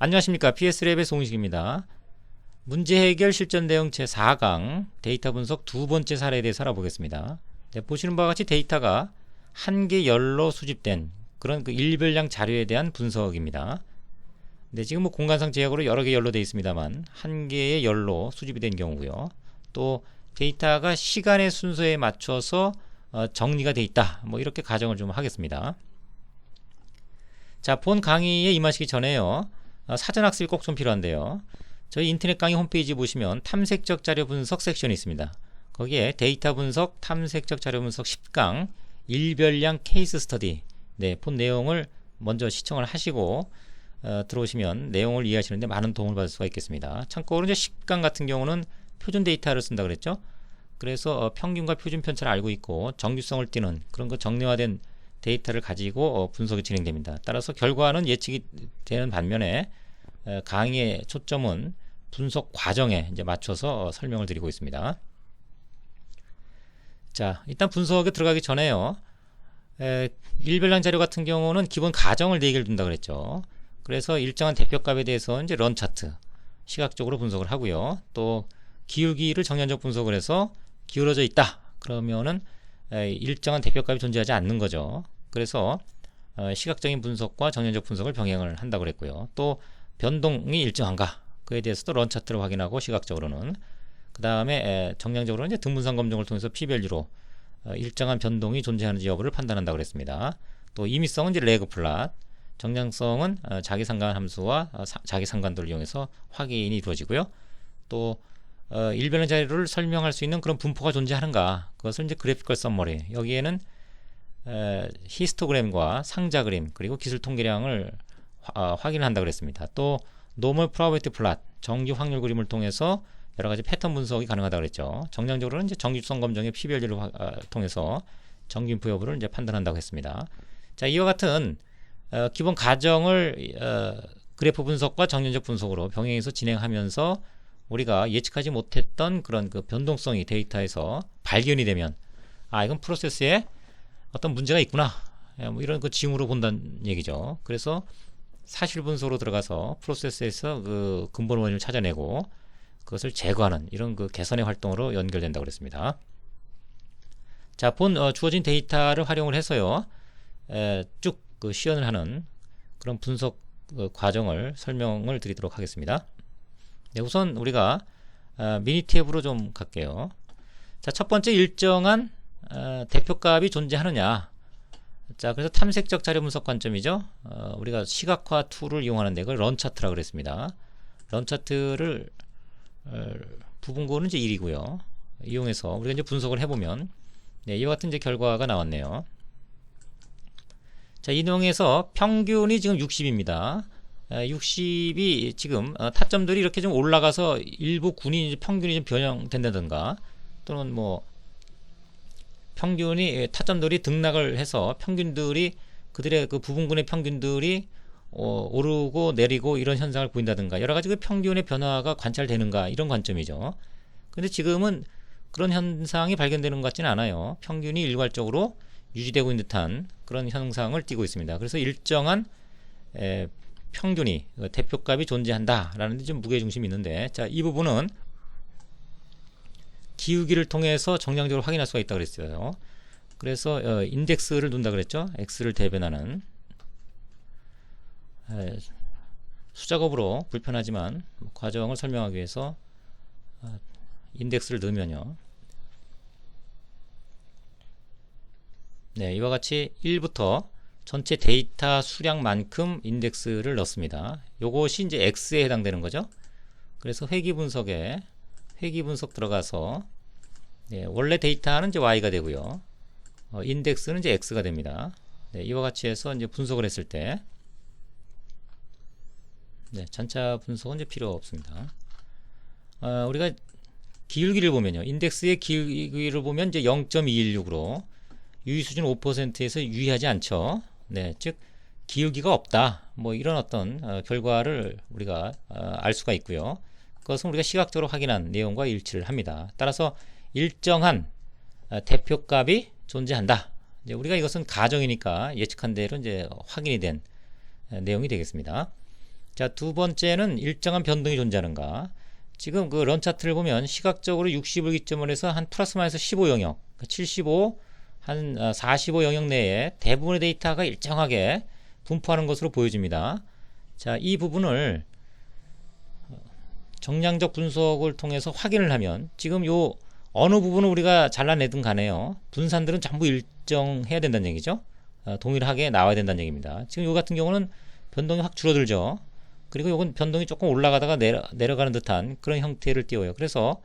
안녕하십니까. PS랩의 송식입니다. 문제 해결 실전 내용 제4강 데이터 분석 두 번째 사례에 대해서 알아보겠습니다. 네, 보시는 바와 같이 데이터가 한 개 열로 수집된 그런 그 일별량 자료에 대한 분석입니다. 네, 지금 뭐 공간상 제약으로 여러 개 열로 되어 있습니다만 한 개의 열로 수집이 된 경우고요. 또 데이터가 시간의 순서에 맞춰서 정리가 되어 있다. 뭐 이렇게 가정을 좀 하겠습니다. 자, 본 강의에 임하시기 전에요. 사전 학습이 꼭 좀 필요한데요. 저희 인터넷 강의 홈페이지 보시면 탐색적 자료 분석 섹션이 있습니다. 거기에 데이터 분석, 탐색적 자료 분석 10강, 일별량 케이스 스터디, 네, 본 내용을 먼저 시청을 하시고 들어오시면 내용을 이해하시는데 많은 도움을 받을 수가 있겠습니다. 참고로 이제 10강 같은 경우는 표준 데이터를 쓴다 그랬죠. 그래서 평균과 표준 편차를 알고 있고 정규성을 띠는 그런 거 정리화된 데이터를 가지고 분석이 진행됩니다. 따라서 결과는 예측이 되는 반면에 강의의 초점은 분석 과정에 이제 맞춰서 설명을 드리고 있습니다. 자, 일단 분석에 들어가기 전에요. 일별량 자료 같은 경우는 기본 가정을 4개를 둔다 그랬죠. 그래서 일정한 대표값에 대해서 이제 런 차트 시각적으로 분석을 하고요. 또 기울기를 정량적 분석을 해서 기울어져 있다. 그러면은 일정한 대표값이 존재하지 않는 거죠. 그래서 시각적인 분석과 정량적 분석을 병행을 한다고 그랬고요. 또 변동이 일정한가 그에 대해서도 런 차트로 확인하고 시각적으로는 그 다음에 정량적으로는 이제 등분상 검증을 통해서 P-밸류로 일정한 변동이 존재하는지 여부를 판단한다고 그랬습니다. 또 임의성은 이제 레그 플랫, 정량성은 자기상관 함수와 자기상관도를 이용해서 확인이 이루어지고요. 또 일별량 자료를 설명할 수 있는 그런 분포가 존재하는가 그것을 이제 그래피컬 썸머리 여기에는 히스토그램과 상자 그림 그리고 기술 통계량을 확인을 한다고 그랬습니다. 또 노멀 프로바빌리티 플랫 정규 확률 그림을 통해서 여러 가지 패턴 분석이 가능하다고 그랬죠. 정량적으로는 이제 정규성 검정의 P-밸류를 통해서 정규 인프 여부를 이제 판단한다고 했습니다. 자, 이와 같은 기본 가정을 그래프 분석과 정량적 분석으로 병행해서 진행하면서 우리가 예측하지 못했던 그런 그 변동성이 데이터에서 발견이 되면 이건 프로세스에 어떤 문제가 있구나 뭐 이런 그 징후로 본다는 얘기죠. 그래서 사실 분석으로 들어가서 프로세스에서 그 근본 원인을 찾아내고 그것을 제거하는 이런 그 개선의 활동으로 연결된다고 그랬습니다. 자, 본 주어진 데이터를 활용을 해서요 쭉 그 시연을 하는 그런 분석 과정을 설명을 드리도록 하겠습니다. 네, 우선 우리가 미니 탭으로 좀 갈게요. 자, 첫 번째 일정한 대표값이 존재하느냐. 자, 그래서 탐색적 자료 분석 관점이죠. 우리가 시각화 툴을 이용하는데 그걸 런 차트라고 그랬습니다. 런 차트를 부분고는 이제 1이고요. 이용해서 우리가 이제 분석을 해보면 네, 이와 같은 이제 결과가 나왔네요. 자, 이 내용에서 평균이 지금 60입니다. 60이 지금 타점들이 이렇게 좀 올라가서 일부 군이 평균이 좀 변형된다든가 또는 뭐 평균이 타점들이 등락을 해서 평균들이 그들의 그 부분군의 평균들이 오르고 내리고 이런 현상을 보인다든가 여러 가지 그 평균의 변화가 관찰되는가 이런 관점이죠. 근데 지금은 그런 현상이 발견되는 것 같지는 않아요. 평균이 일괄적으로 유지되고 있는 듯한 그런 현상을 띠고 있습니다. 그래서 일정한 평균이 대표값이 존재한다라는 데 좀 무게중심이 있는데 자, 이 부분은 기울기를 통해서 정량적으로 확인할 수가 있다고 그랬어요. 그래서 인덱스를 둔다 그랬죠. x를 대변하는 수작업으로 불편하지만 과정을 설명하기 위해서 인덱스를 넣으면요. 네, 이와 같이 1부터 전체 데이터 수량만큼 인덱스를 넣습니다. 요것이 이제 x에 해당되는 거죠. 그래서 회귀 분석에 회귀 분석 들어가서 네, 원래 데이터는 이제 y가 되고요. 인덱스는 이제 x가 됩니다. 네, 이와 같이 해서 이제 분석을 했을 때 네, 전차 분석은 이제 필요 없습니다. 우리가 기울기를 보면요. 인덱스의 기울기를 보면 이제 0.216으로 유의 수준 5%에서 유의하지 않죠. 네, 즉 기울기가 없다. 뭐 이런 어떤 결과를 우리가 알 수가 있고요. 그것은 우리가 시각적으로 확인한 내용과 일치를 합니다. 따라서 일정한 대표값이 존재한다. 이제 우리가 이것은 가정이니까 예측한 대로 이제 확인이 된 내용이 되겠습니다. 자, 두 번째는 일정한 변동이 존재하는가. 지금 그 런 차트를 보면 시각적으로 60을 기점으로 해서 한 플러스 마이너스 15 영역, 75, 한 45 영역 내에 대부분의 데이터가 일정하게 분포하는 것으로 보여집니다. 자, 이 부분을 정량적 분석을 통해서 확인을 하면 지금 요 어느 부분을 우리가 잘라내든 간에요, 분산들은 전부 일정해야 된다는 얘기죠. 동일하게 나와야 된다는 얘기입니다. 지금 요 같은 경우는 변동이 확 줄어들죠. 그리고 요건 변동이 조금 올라가다가 내려가는 듯한 그런 형태를 띄워요. 그래서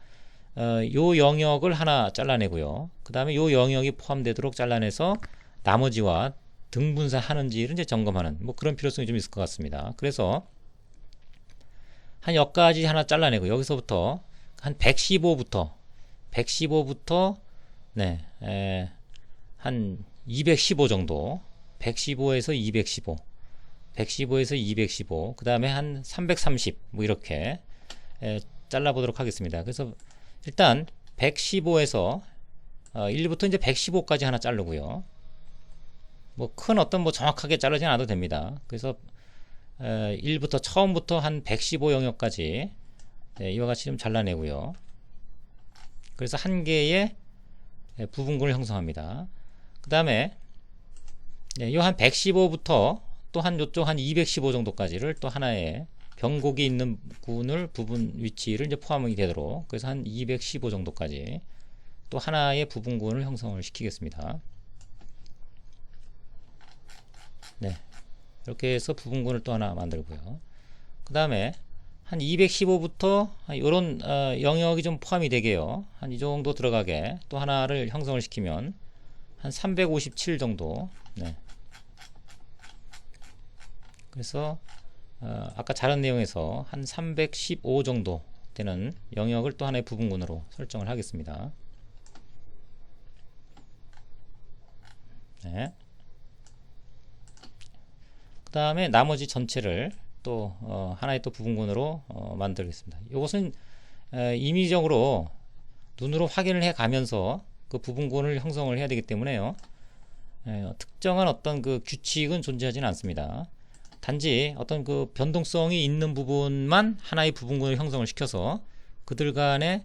요 영역을 하나 잘라내고요. 그 다음에 요 영역이 포함되도록 잘라내서 나머지와 등분사하는지를 이제 점검하는 뭐 그런 필요성이 좀 있을 것 같습니다. 그래서 한 여기까지 하나 잘라내고 여기서부터 한 115부터 네, 한 215 정도, 115에서 215, 115에서 215, 그 다음에 한 330, 뭐 이렇게 잘라보도록 하겠습니다. 그래서 일단 115에서 1부터 이제 115까지 하나 자르고요. 뭐 큰 어떤 뭐 정확하게 자르지 않아도 됩니다. 그래서 1부터 처음부터 한 115 영역까지 이와 같이 좀 잘라내고요. 그래서 한 개의 부분군을 형성합니다. 그 다음에 이 한 115부터 또 한 요쪽 한 215 정도까지를 또 하나의 변곡이 있는 군을 부분 위치를 이제 포함이 되도록, 그래서 한 215 정도까지 또 하나의 부분군을 형성을 시키겠습니다. 네, 이렇게 해서 부분군을 또 하나 만들고요. 그 다음에 한 215부터 이런 영역이 좀 포함이 되게요. 한 이 정도 들어가게 또 하나를 형성을 시키면 한 357 정도. 네. 그래서 아까 자른 내용에서 한 315 정도 되는 영역을 또 하나의 부분군으로 설정을 하겠습니다. 네. 그 다음에 나머지 전체를 또 하나의 또 부분군으로 만들겠습니다. 이것은 임의적으로 눈으로 확인을 해 가면서 그 부분군을 형성을 해야 되기 때문에요. 특정한 어떤 그 규칙은 존재하지는 않습니다. 단지 어떤 그 변동성이 있는 부분만 하나의 부분군을 형성을 시켜서 그들 간의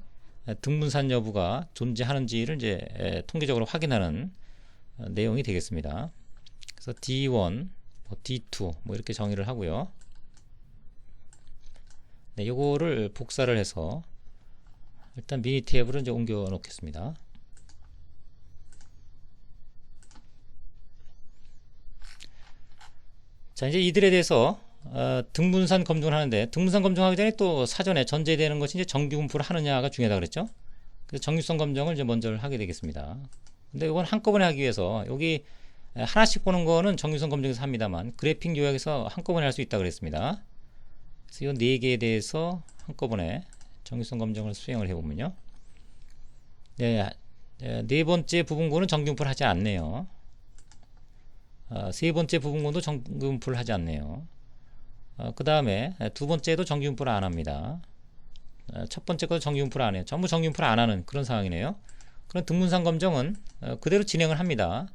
등분산 여부가 존재하는지를 이제 통계적으로 확인하는 내용이 되겠습니다. 그래서 D1, D2 뭐 이렇게 정의를 하고요. 네, 요거를 복사를 해서 일단 미니 탭으로 이제 옮겨 놓겠습니다. 자, 이제 이들에 대해서 등분산 검증을 하는데, 등분산 검증하기 전에 또 사전에 전제되는 것이 이제 정규 분포를 하느냐가 중요하다 그랬죠. 그래서 정규성 검증을 이제 먼저 하게 되겠습니다. 근데 이건 한꺼번에 하기 위해서 여기 하나씩 보는 거는 정규성 검증에서 합니다만 그래픽 요약에서 한꺼번에 할 수 있다 그랬습니다. 그래서 이 4개에 대해서 한꺼번에 정규성 검증을 수행을 해보면요. 네, 네 번째 부분군은 정규분포를 하지 않네요. 세 번째 부분군도 정규분포를 하지 않네요. 그 다음에 두 번째도 정규분포를 안 합니다. 첫 번째 것도 정규분포를 안 해요. 전부 정규분포를 안 하는 그런 상황이네요. 그런 등분산 검정은 그대로 진행을 합니다.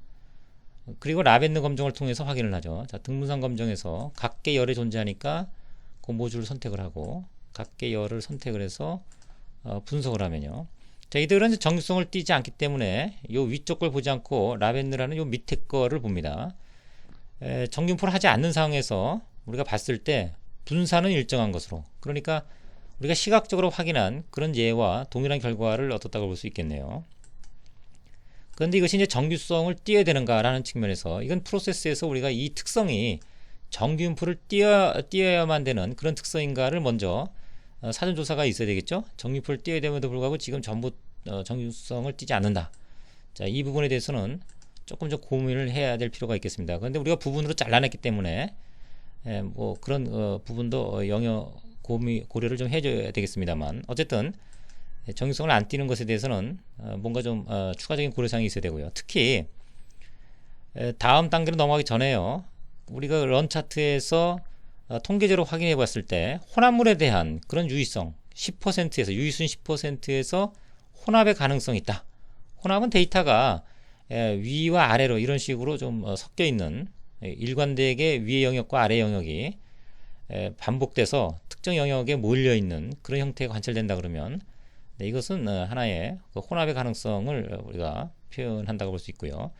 그리고 라벤느 검정을 통해서 확인을 하죠. 자, 등분산 검정에서 각계 열에 존재하니까 그 모듈을 선택을 하고 각계 열을 선택을 해서 분석을 하면요. 자, 이들은 정규성을 띄지 않기 때문에 요 위쪽 걸 보지 않고 라벤느라는 요 밑에 거를 봅니다. 정규분포를 하지 않는 상황에서 우리가 봤을 때 분산은 일정한 것으로, 그러니까 우리가 시각적으로 확인한 그런 예와 동일한 결과를 얻었다고 볼 수 있겠네요. 그런데 이것이 이제 정규성을 띄어야 되는가라는 측면에서 이건 프로세스에서 우리가 이 특성이 정규분포를 띄어야만 되는 그런 특성인가를 먼저 사전조사가 있어야 되겠죠. 정규분포를 띄어야 됨에도 불구하고 지금 전부 정규성을 띄지 않는다. 자, 이 부분에 대해서는 조금 더 고민을 해야 될 필요가 있겠습니다. 그런데 우리가 부분으로 잘라냈기 때문에 뭐 그런 부분도 영역 고려를 좀 해줘야 되겠습니다만, 어쨌든 정규성을 안 띄는 것에 대해서는 뭔가 좀 추가적인 고려사항이 있어야 되고요. 특히 다음 단계로 넘어가기 전에요, 우리가 런 차트에서 통계적으로 확인해 봤을 때 혼합물에 대한 그런 유의성 10%에서 유의순 10%에서 혼합의 가능성이 있다. 혼합은 데이터가 위와 아래로 이런 식으로 좀 섞여 있는, 일관되게 위의 영역과 아래 영역이 반복돼서 특정 영역에 몰려 있는 그런 형태가 관찰된다 그러면 이것은 하나의 그 혼합의 가능성을 우리가 표현한다고 볼 수 있고요.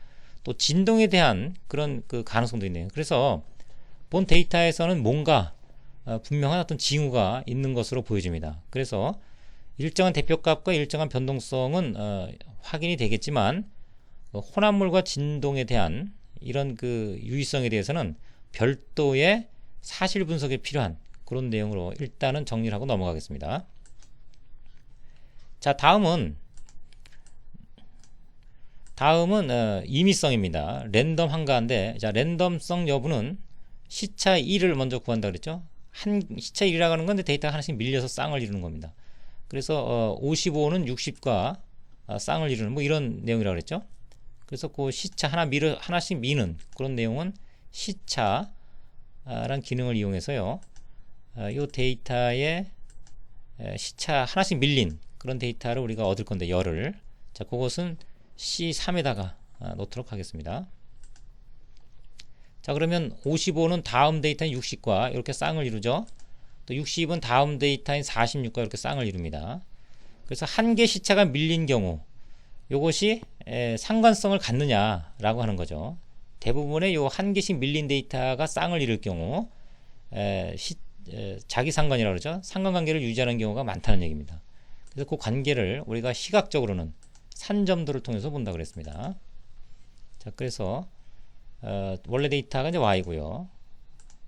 또 진동에 대한 그런 그 가능성도 있네요. 그래서 본 데이터에서는 뭔가 분명한 어떤 징후가 있는 것으로 보여집니다. 그래서 일정한 대표값과 일정한 변동성은 확인이 되겠지만 혼합물과 진동에 대한 이런 그 유의성에 대해서는 별도의 사실 분석이 필요한 그런 내용으로 일단은 정리를 하고 넘어가겠습니다. 자, 다음은 임의성입니다. 랜덤 한가인데, 자, 랜덤성 여부는 시차 1을 먼저 구한다 그랬죠. 시차 1이라고 하는 건데 데이터가 하나씩 밀려서 쌍을 이루는 겁니다. 그래서 55는 60과 쌍을 이루는 뭐 이런 내용이라고 그랬죠. 그래서 그 시차 하나씩 미는 그런 내용은 시차란 기능을 이용해서요. 이 데이터에 시차 하나씩 밀린 그런 데이터를 우리가 얻을 건데 열을, 자, 그것은 C3에다가 놓도록 하겠습니다. 자, 그러면 55는 다음 데이터인 60과 이렇게 쌍을 이루죠. 또 60은 다음 데이터인 46과 이렇게 쌍을 이룹니다. 그래서 한 개 시차가 밀린 경우 이것이 상관성을 갖느냐라고 하는 거죠. 대부분의 요 한 개씩 밀린 데이터가 쌍을 이룰 경우 자기 상관이라고 그러죠. 상관관계를 유지하는 경우가 많다는 얘기입니다. 그래서 그 관계를 우리가 시각적으로는 산점도를 통해서 본다 그랬습니다. 자, 그래서 원래 데이터가 이제 y고요.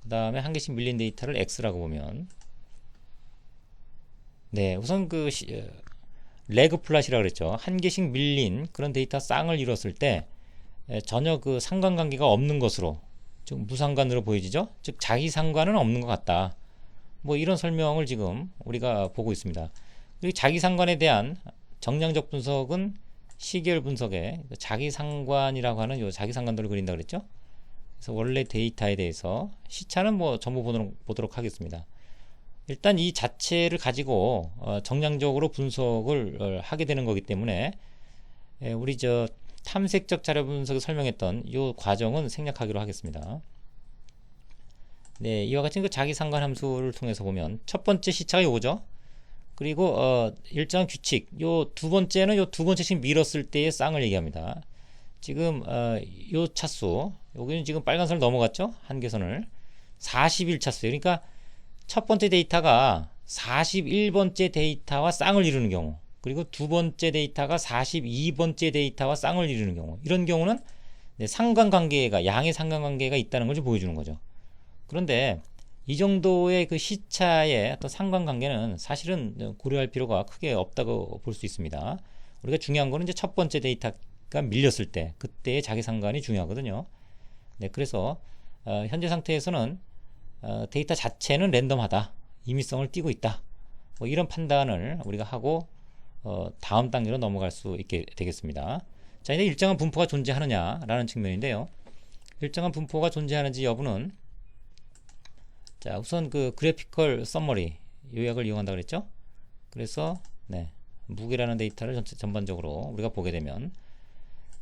그 다음에 한 개씩 밀린 데이터를 x라고 보면, 네, 우선 그 레그 플랫이라고 그랬죠. 한 개씩 밀린 그런 데이터 쌍을 이뤘을 때 전혀 그 상관관계가 없는 것으로, 즉 무상관으로 보여지죠. 즉 자기 상관은 없는 것 같다. 뭐 이런 설명을 지금 우리가 보고 있습니다. 그리고 자기 상관에 대한 정량적 분석은 시계열 분석에 자기 상관이라고 하는 요 자기 상관도를 그린다 그랬죠. 그래서 원래 데이터에 대해서 시차는 뭐 전부 보도록 하겠습니다. 일단 이 자체를 가지고 정량적으로 분석을 하게 되는 거기 때문에 우리 탐색적 자료 분석을 설명했던 이 과정은 생략하기로 하겠습니다. 네, 이와 같은 그 자기 상관 함수를 통해서 보면 첫 번째 시차가 요거죠. 그리고 일정한 규칙, 요 두 번째는 요 두 번째씩 밀었을 때의 쌍을 얘기합니다. 지금 요 차수, 여기는 지금 빨간선을 넘어갔죠? 한계선을 41차수. 그러니까 첫 번째 데이터가 41번째 데이터와 쌍을 이루는 경우, 그리고 두 번째 데이터가 42번째 데이터와 쌍을 이루는 경우, 이런 경우는 상관관계가, 양의 상관관계가 있다는 걸 좀 보여주는 거죠. 그런데 이 정도의 그 시차의 어떤 상관관계는 사실은 고려할 필요가 크게 없다고 볼 수 있습니다. 우리가 중요한 거는 이제 첫 번째 데이터가 밀렸을 때, 그때의 자기 상관이 중요하거든요. 네, 그래서 현재 상태에서는 데이터 자체는 랜덤하다, 임의성을 띠고 있다, 뭐 이런 판단을 우리가 하고 다음 단계로 넘어갈 수 있게 되겠습니다. 자, 이제 일정한 분포가 존재하느냐라는 측면인데요. 일정한 분포가 존재하는지 여부는, 자, 우선 그 그래피컬 서머리 요약을 이용한다 그랬죠. 그래서 네, 무게라는 데이터를 전반적으로 우리가 보게 되면,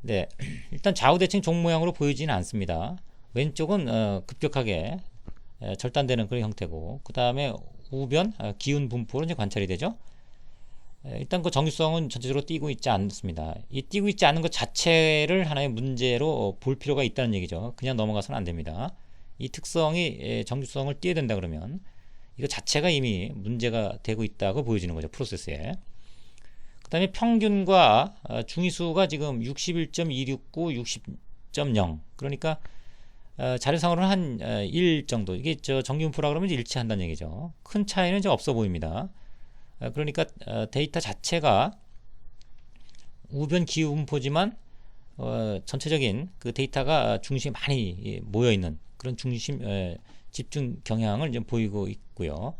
네, 일단 좌우대칭 종 모양으로 보이지는 않습니다. 왼쪽은 급격하게 절단되는 그런 형태고, 그 다음에 우변 기운 분포로 이제 관찰이 되죠. 일단 그 정규성은 전체적으로 띄고 있지 않습니다. 이 띄고 있지 않은 것 자체를 하나의 문제로 볼 필요가 있다는 얘기죠. 그냥 넘어가서는 안 됩니다. 이 특성이 정규성을 띄어야 된다 그러면 이거 자체가 이미 문제가 되고 있다고 보여지는 거죠, 프로세스에. 그 다음에 평균과 중위수가 지금 61.269, 60.0, 그러니까 자료상으로는 한 1 정도, 이게 정규분포라 그러면 일치한다는 얘기죠. 큰 차이는 이제 없어 보입니다. 그러니까 데이터 자체가 우변 기후분포지만 전체적인 그 데이터가 중심이 많이 모여있는 그런 중심 집중 경향을 좀 보이고 있고요.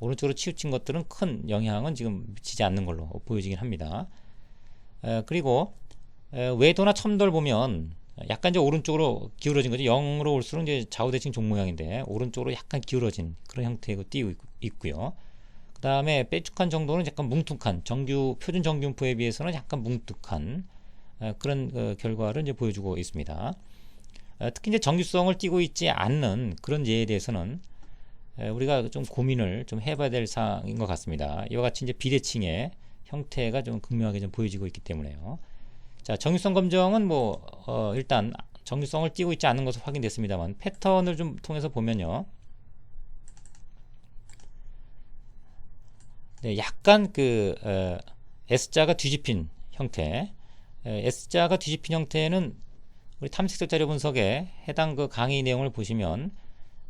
오른쪽으로 치우친 것들은 큰 영향은 지금 미치지 않는 걸로 보여지긴 합니다. 그리고 외도나 첨도를 보면 약간 이제 오른쪽으로 기울어진 거죠. 0으로 올수록 이제 좌우대칭 종 모양인데 오른쪽으로 약간 기울어진 그런 형태로 띄고 있고요. 그 다음에 빼쭉한 정도는 약간 뭉툭한, 표준 정규분포에 비해서는 약간 뭉툭한 그런 결과를 이제 보여주고 있습니다. 특히 이제 정규성을 띠고 있지 않는 그런 예에 대해서는 우리가 좀 고민을 좀 해봐야 될 사항인 것 같습니다. 이와 같이 이제 비대칭의 형태가 좀 극명하게 좀 보여지고 있기 때문에요. 자, 정유성 검정은 일단 정유성을 띄고 있지 않은 것으로 확인됐습니다만 패턴을 좀 통해서 보면요. 네, 약간 S자가 뒤집힌 형태, S자가 뒤집힌 형태는 우리 탐색적 자료 분석에 해당 그 강의 내용을 보시면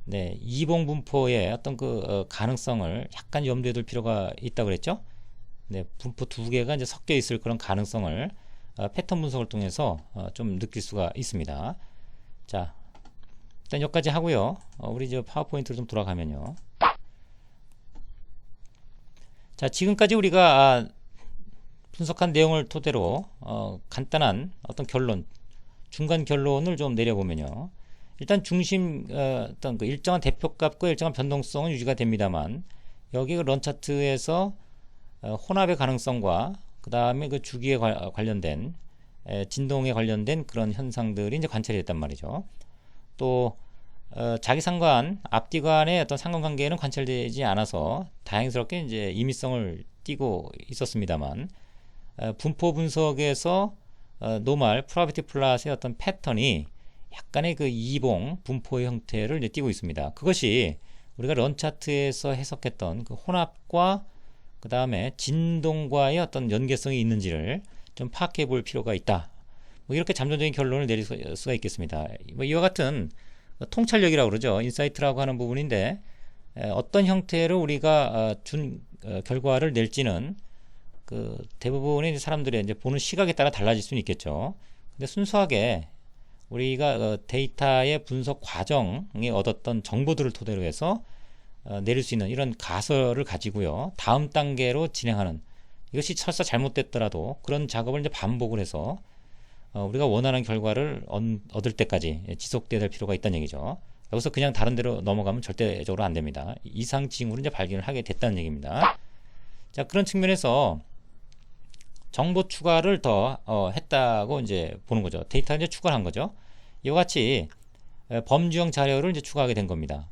네, 이봉 분포의 어떤 가능성을 약간 염두에 둘 필요가 있다고 그랬죠. 네, 분포 두 개가 이제 섞여 있을 그런 가능성을 패턴 분석을 통해서 좀 느낄 수가 있습니다. 자, 일단 여기까지 하고요. 우리 저 파워포인트로 좀 돌아가면요. 자, 지금까지 우리가 분석한 내용을 토대로 간단한 어떤 결론, 중간 결론을 좀 내려보면요. 일단 중심 어떤 일정한 대표값과 일정한 변동성은 유지가 됩니다만 여기 런 차트에서 혼합의 가능성과 그 다음에 그 주기에 관련된 진동에 관련된 그런 현상들이 이제 관찰이 됐단 말이죠. 또 자기상관 앞뒤간의 어떤 상관관계는 관찰되지 않아서 다행스럽게 이제 임의성을 띠고 있었습니다만 분포 분석에서 노멀 프로바비티 플랫의 어떤 패턴이 약간의 그 이봉 분포의 형태를 이제 띠고 있습니다. 그것이 우리가 런 차트에서 해석했던 그 혼합과 그 다음에 진동과의 어떤 연계성이 있는지를 좀 파악해 볼 필요가 있다. 이렇게 잠정적인 결론을 내릴 수가 있겠습니다. 이와 같은 통찰력이라고 그러죠. 인사이트라고 하는 부분인데 어떤 형태로 우리가 준 결과를 낼지는 그 대부분의 사람들의 이제 보는 시각에 따라 달라질 수는 있겠죠. 근데 순수하게 우리가 데이터의 분석 과정에 얻었던 정보들을 토대로 해서 내릴 수 있는 이런 가설을 가지고요. 다음 단계로 진행하는 이것이 설사 잘못됐더라도 그런 작업을 이제 반복을 해서 우리가 원하는 결과를 얻을 때까지 지속돼야 될 필요가 있다는 얘기죠. 여기서 그냥 다른 데로 넘어가면 절대적으로 안 됩니다. 이상 징후를 이제 발견을 하게 됐다는 얘기입니다. 자, 그런 측면에서 정보 추가를 더 했다고 이제 보는 거죠. 데이터를 이제 추가를 한 거죠. 이와 같이 범주형 자료를 이제 추가하게 된 겁니다.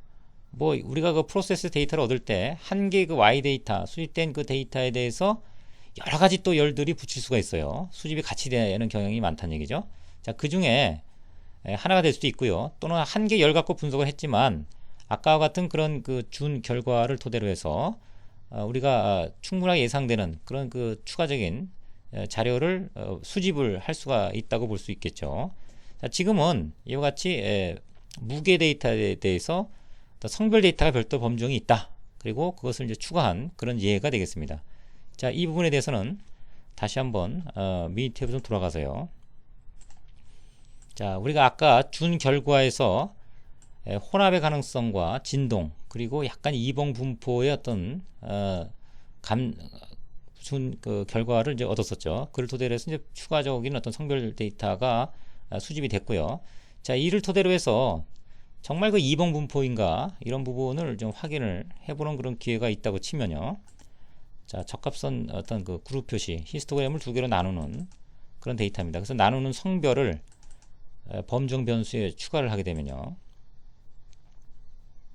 우리가 그 프로세스 데이터를 얻을 때 한 개의 그 Y 데이터, 수집된 그 데이터에 대해서 여러 가지 또 열들이 붙일 수가 있어요. 수집이 같이 되는 경향이 많다는 얘기죠. 자, 그 중에 하나가 될 수도 있고요. 또는 한 개 열 갖고 분석을 했지만 아까와 같은 그런 그 준 결과를 토대로 해서 우리가 충분하게 예상되는 그런 그 추가적인 자료를 수집을 할 수가 있다고 볼 수 있겠죠. 자, 지금은 이와 같이 무게 데이터에 대해서 성별 데이터가 별도 범주형이 있다. 그리고 그것을 이제 추가한 그런 예가 되겠습니다. 자, 이 부분에 대해서는 다시 한번 미니 탭으로 좀 돌아가서요. 자, 우리가 아까 준 결과에서 혼합의 가능성과 진동 그리고 약간 이봉 분포의 어떤 그 결과를 이제 얻었었죠. 그를 토대로 해서 이제 추가적인 어떤 성별 데이터가 수집이 됐고요. 자, 이를 토대로 해서 정말 그 이봉 분포인가 이런 부분을 좀 확인을 해보는 그런 기회가 있다고 치면요. 자, 적합선 어떤 그 그룹 표시 히스토그램을 두 개로 나누는 그런 데이터입니다. 그래서 나누는 성별을 범주형 변수에 추가를 하게 되면요.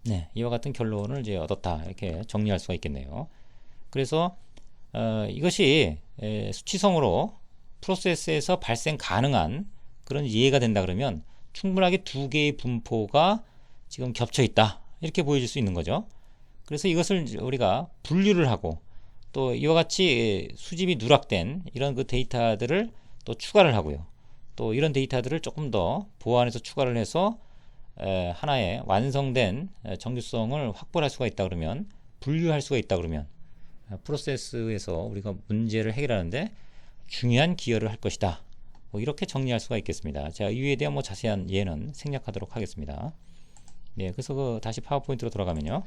네, 이와 같은 결론을 이제 얻었다 이렇게 정리할 수가 있겠네요. 그래서 이것이 수치성으로 프로세스에서 발생 가능한 그런 이해가 된다 그러면 충분하게 두 개의 분포가 지금 겹쳐 있다 이렇게 보여질 수 있는 거죠. 그래서 이것을 우리가 분류를 하고 또 이와 같이 수집이 누락된 이런 그 데이터들을 또 추가를 하고요. 또 이런 데이터들을 조금 더 보완해서 추가를 해서 하나의 완성된 정규성을 확보할 수가 있다 그러면 분류할 수가 있다 그러면 프로세스에서 우리가 문제를 해결하는데 중요한 기여를 할 것이다. 이렇게 정리할 수가 있겠습니다. 제가 이유에 대한 자세한 예는 생략하도록 하겠습니다. 네, 그래서 다시 파워포인트로 돌아가면요.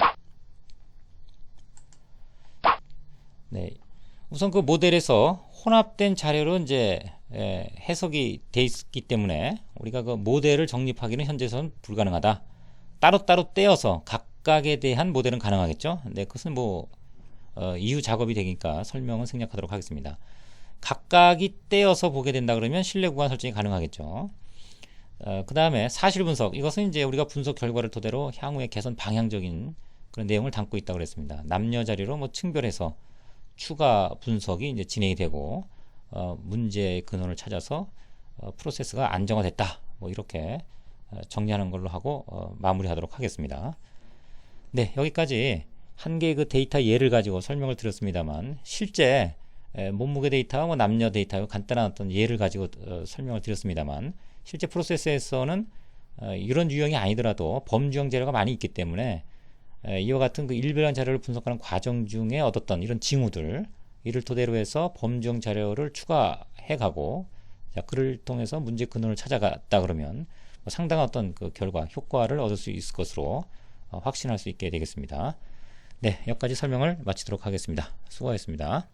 네, 우선 그 모델에서 혼합된 자료로 이제 해석이 돼 있기 때문에 우리가 그 모델을 정립하기는 현재선 불가능하다. 따로따로 떼어서 각각에 대한 모델은 가능하겠죠. 네, 그것은 이후 작업이 되니까 설명은 생략하도록 하겠습니다. 각각이 떼어서 보게 된다 그러면 신뢰 구간 설정이 가능하겠죠. 그 다음에 사실 분석, 이것은 이제 우리가 분석 결과를 토대로 향후의 개선 방향적인 그런 내용을 담고 있다고 그랬습니다. 남녀 자리로 뭐 층별해서 추가 분석이 이제 진행이 되고 문제의 근원을 찾아서 프로세스가 안정화됐다. 뭐 이렇게 정리하는 걸로 하고 마무리하도록 하겠습니다. 네, 여기까지 한 개의 그 데이터 예를 가지고 설명을 드렸습니다만 실제 몸무게 데이터와 뭐 남녀 데이터 간단한 어떤 예를 가지고 설명을 드렸습니다만 실제 프로세스에서는 이런 유형이 아니더라도 범주형 재료가 많이 있기 때문에 이와 같은 그 일별한 자료를 분석하는 과정 중에 얻었던 이런 징후들 이를 토대로 해서 범주형 자료를 추가해 가고 자, 그를 통해서 문제 근원을 찾아갔다 그러면 뭐 상당한 어떤 그 결과 효과를 얻을 수 있을 것으로 확신할 수 있게 되겠습니다. 네, 여기까지 설명을 마치도록 하겠습니다. 수고하셨습니다.